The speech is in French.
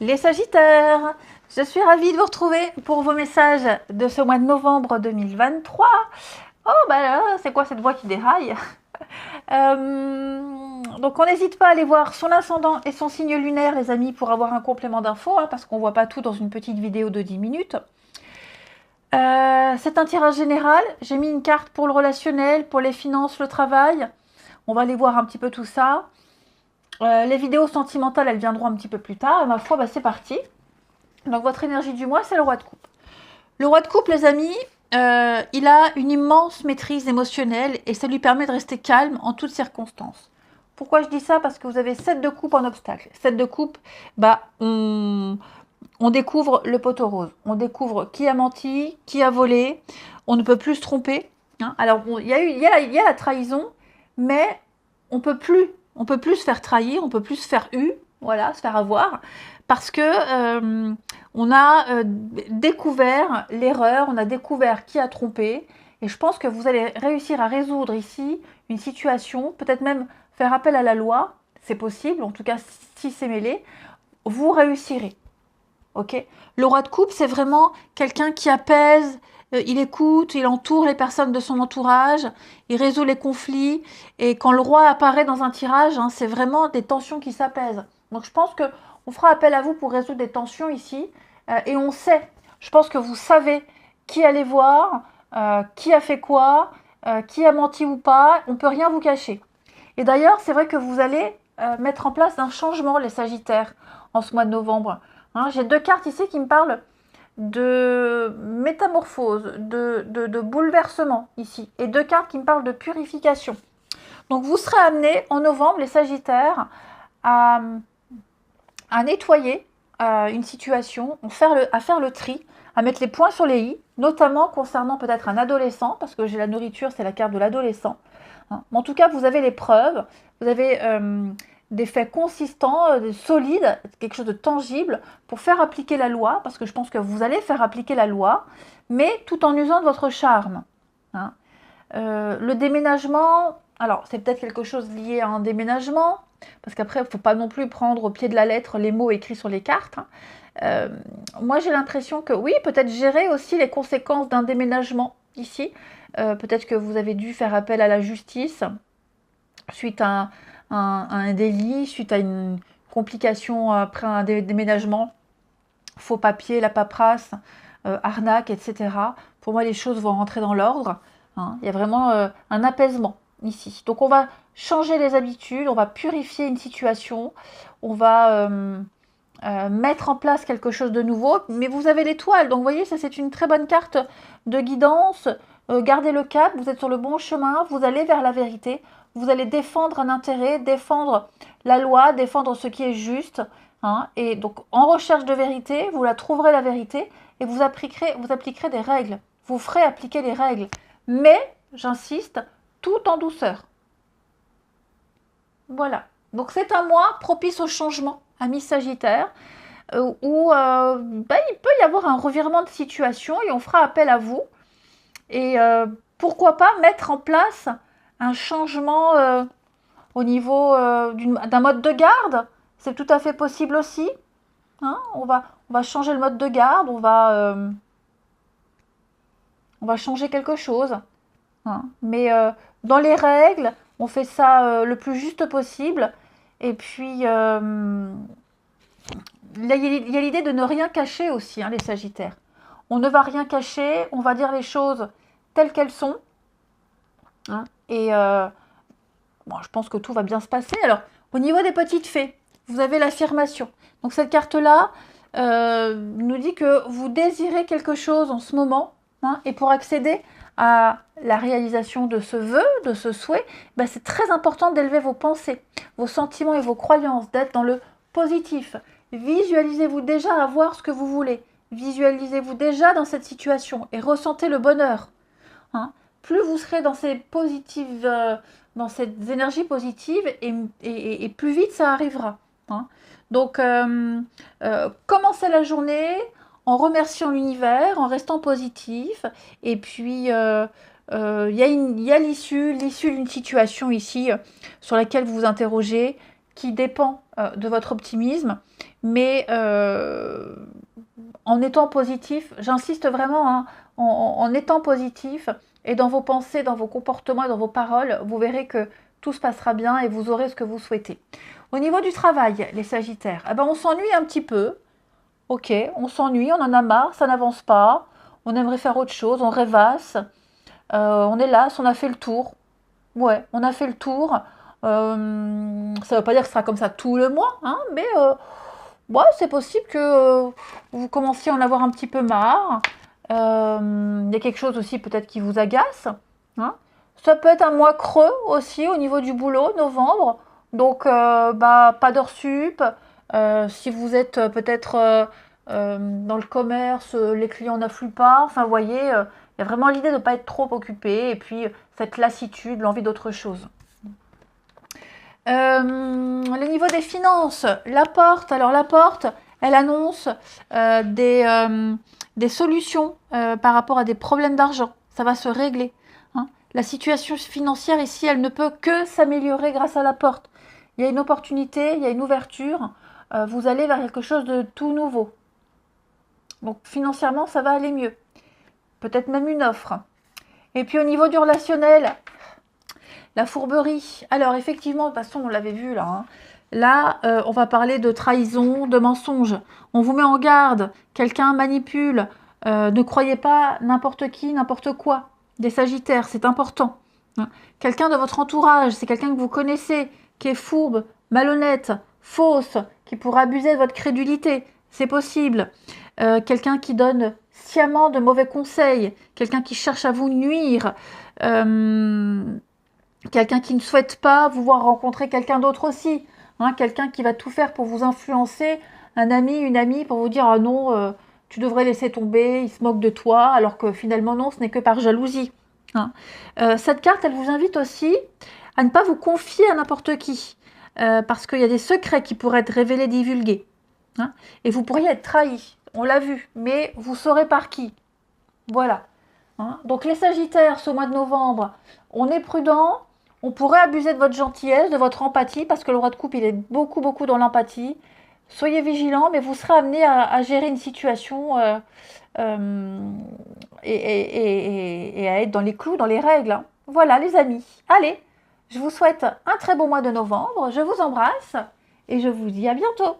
Les Sagittaires, je suis ravie de vous retrouver pour vos messages de ce mois de novembre 2023. Oh bah là, c'est quoi cette voix qui déraille? Donc on n'hésite pas à aller voir son ascendant et son signe lunaire, les amis, pour avoir un complément d'infos, parce qu'on ne voit pas tout dans une petite vidéo de 10 minutes. C'est un tirage général. J'ai mis une carte pour le relationnel, pour les finances, le travail. On va aller voir un petit peu tout ça. Les vidéos sentimentales, elles viendront un petit peu plus tard. Et ma foi, c'est parti. Donc votre énergie du mois, c'est le roi de coupe. Le roi de coupe, les amis, il a une immense maîtrise émotionnelle et ça lui permet de rester calme en toutes circonstances. Pourquoi je dis ça? Parce que vous avez 7 de coupe en obstacle. 7 de coupe, on découvre le poteau rose. On découvre qui a menti, qui a volé. On ne peut plus se tromper. Alors, il y a la trahison, mais on peut plus se faire trahir, on peut plus se faire se faire avoir, parce que on a découvert l'erreur, on a découvert qui a trompé, et je pense que vous allez réussir à résoudre ici une situation, peut-être même faire appel à la loi, c'est possible, en tout cas si c'est mêlé, vous réussirez. Ok. Le roi de coupe, c'est vraiment quelqu'un qui apaise, il écoute, il entoure les personnes de son entourage, il résout les conflits, et quand le roi apparaît dans un tirage, c'est vraiment des tensions qui s'apaisent. Donc je pense qu'on fera appel à vous pour résoudre des tensions ici, et on sait, je pense que vous savez qui allez voir, qui a fait quoi, qui a menti ou pas, on ne peut rien vous cacher. Et d'ailleurs, c'est vrai que vous allez mettre en place un changement, les Sagittaires, en ce mois de novembre. J'ai 2 cartes ici qui me parlent de métamorphose, de bouleversement ici, et 2 cartes qui me parlent de purification. Donc vous serez amenés en novembre, les Sagittaires, à nettoyer une situation, à faire le tri, à mettre les points sur les i, notamment concernant peut-être un adolescent, parce que j'ai la nourriture, c'est la carte de l'adolescent. En tout cas, vous avez les preuves, vous avez des faits consistants, solides, quelque chose de tangible pour faire appliquer la loi, parce que je pense que vous allez faire appliquer la loi, mais tout en usant de votre charme. Le déménagement, alors c'est peut-être quelque chose lié à un déménagement, parce qu'après, il ne faut pas non plus prendre au pied de la lettre les mots écrits sur les cartes. Moi, j'ai l'impression que oui, peut-être gérer aussi les conséquences d'un déménagement ici. Peut-être que vous avez dû faire appel à la justice suite à un délit, suite à une complication après un déménagement, faux papier, la paperasse, arnaque, etc. Pour moi, les choses vont rentrer dans l'ordre. Il y a vraiment un apaisement ici. Donc, on va changer les habitudes, on va purifier une situation, on va mettre en place quelque chose de nouveau. Mais vous avez l'étoile, donc vous voyez, ça c'est une très bonne carte de guidance. Gardez le cap, vous êtes sur le bon chemin, vous allez vers la vérité. Vous allez défendre un intérêt, défendre la loi, défendre ce qui est juste. Et donc, en recherche de vérité, vous la trouverez la vérité et vous appliquerez des règles. Vous ferez appliquer les règles. Mais, j'insiste, tout en douceur. Voilà. Donc, c'est un mois propice au changement, amis Sagittaire, où il peut y avoir un revirement de situation et on fera appel à vous. Et pourquoi pas mettre en place un changement au niveau d'un mode de garde, c'est tout à fait possible aussi. On va changer le mode de garde, on va changer quelque chose. Mais dans les règles, on fait ça le plus juste possible. Et puis, il y a l'idée de ne rien cacher aussi, les Sagittaires. On ne va rien cacher, on va dire les choses telles qu'elles sont. Et je pense que tout va bien se passer. Alors, au niveau des petites fées, vous avez l'affirmation. Donc, cette carte-là nous dit que vous désirez quelque chose en ce moment. Et pour accéder à la réalisation de ce vœu, de ce souhait, c'est très important d'élever vos pensées, vos sentiments et vos croyances, d'être dans le positif. Visualisez-vous déjà avoir ce que vous voulez. Visualisez-vous déjà dans cette situation et ressentez le bonheur. Plus vous serez dans ces positives... dans cette énergie positive et plus vite ça arrivera. Donc, commencez la journée en remerciant l'univers, en restant positif. Et puis, il y a l'issue d'une situation ici sur laquelle vous vous interrogez qui dépend de votre optimisme, mais en étant positif, j'insiste vraiment, hein, en étant positif, et dans vos pensées, dans vos comportements et dans vos paroles, vous verrez que tout se passera bien et vous aurez ce que vous souhaitez. Au niveau du travail, les Sagittaires, eh ben on s'ennuie un petit peu. Ok, on s'ennuie, on en a marre, ça n'avance pas. On aimerait faire autre chose, on rêvasse. On est là, on a fait le tour. Ouais, on a fait le tour. Ça ne veut pas dire que ce sera comme ça tout le mois, hein, mais ouais, c'est possible que vous commenciez à en avoir un petit peu marre. Il y a quelque chose aussi peut-être qui vous agace, hein. Ça peut être un mois creux aussi au niveau du boulot, novembre. Donc, bah, pas d'heures sup. Si vous êtes peut-être dans le commerce, les clients n'affluent pas. Enfin, vous voyez, il y a vraiment l'idée de ne pas être trop occupé. Et puis, cette lassitude, l'envie d'autre chose. Le niveau des finances, la porte. Alors, la porte, elle annonce des solutions par rapport à des problèmes d'argent. Ça va se régler, hein. La situation financière ici, elle ne peut que s'améliorer grâce à la porte. Il y a une opportunité, il y a une ouverture. Vous allez vers quelque chose de tout nouveau. Donc financièrement, ça va aller mieux. Peut-être même une offre. Et puis au niveau du relationnel, la fourberie. Alors effectivement, de toute façon, on l'avait vu là, hein. Là, on va parler de trahison, de mensonge. On vous met en garde. Quelqu'un manipule. Ne croyez pas n'importe qui, n'importe quoi. Des Sagittaires, c'est important, hein. Quelqu'un de votre entourage, c'est quelqu'un que vous connaissez, qui est fourbe, malhonnête, fausse, qui pourrait abuser de votre crédulité. C'est possible. Quelqu'un qui donne sciemment de mauvais conseils. Quelqu'un qui cherche à vous nuire. Quelqu'un qui ne souhaite pas vous voir rencontrer quelqu'un d'autre aussi, hein, quelqu'un qui va tout faire pour vous influencer, un ami, une amie, pour vous dire « Ah non, tu devrais laisser tomber, il se moque de toi », alors que finalement non, ce n'est que par jalousie, hein. Cette carte, elle vous invite aussi à ne pas vous confier à n'importe qui, parce qu'il y a des secrets qui pourraient être révélés, divulgués, hein, et vous pourriez être trahi, on l'a vu, mais vous saurez par qui. Voilà, hein. Donc les Sagittaires, ce mois de novembre, on est prudent. On pourrait abuser de votre gentillesse, de votre empathie, parce que le roi de coupe, il est beaucoup, beaucoup dans l'empathie. Soyez vigilants, mais vous serez amené à gérer une situation et à être dans les clous, dans les règles, hein. Voilà, les amis. Allez, je vous souhaite un très beau mois de novembre. Je vous embrasse et je vous dis à bientôt.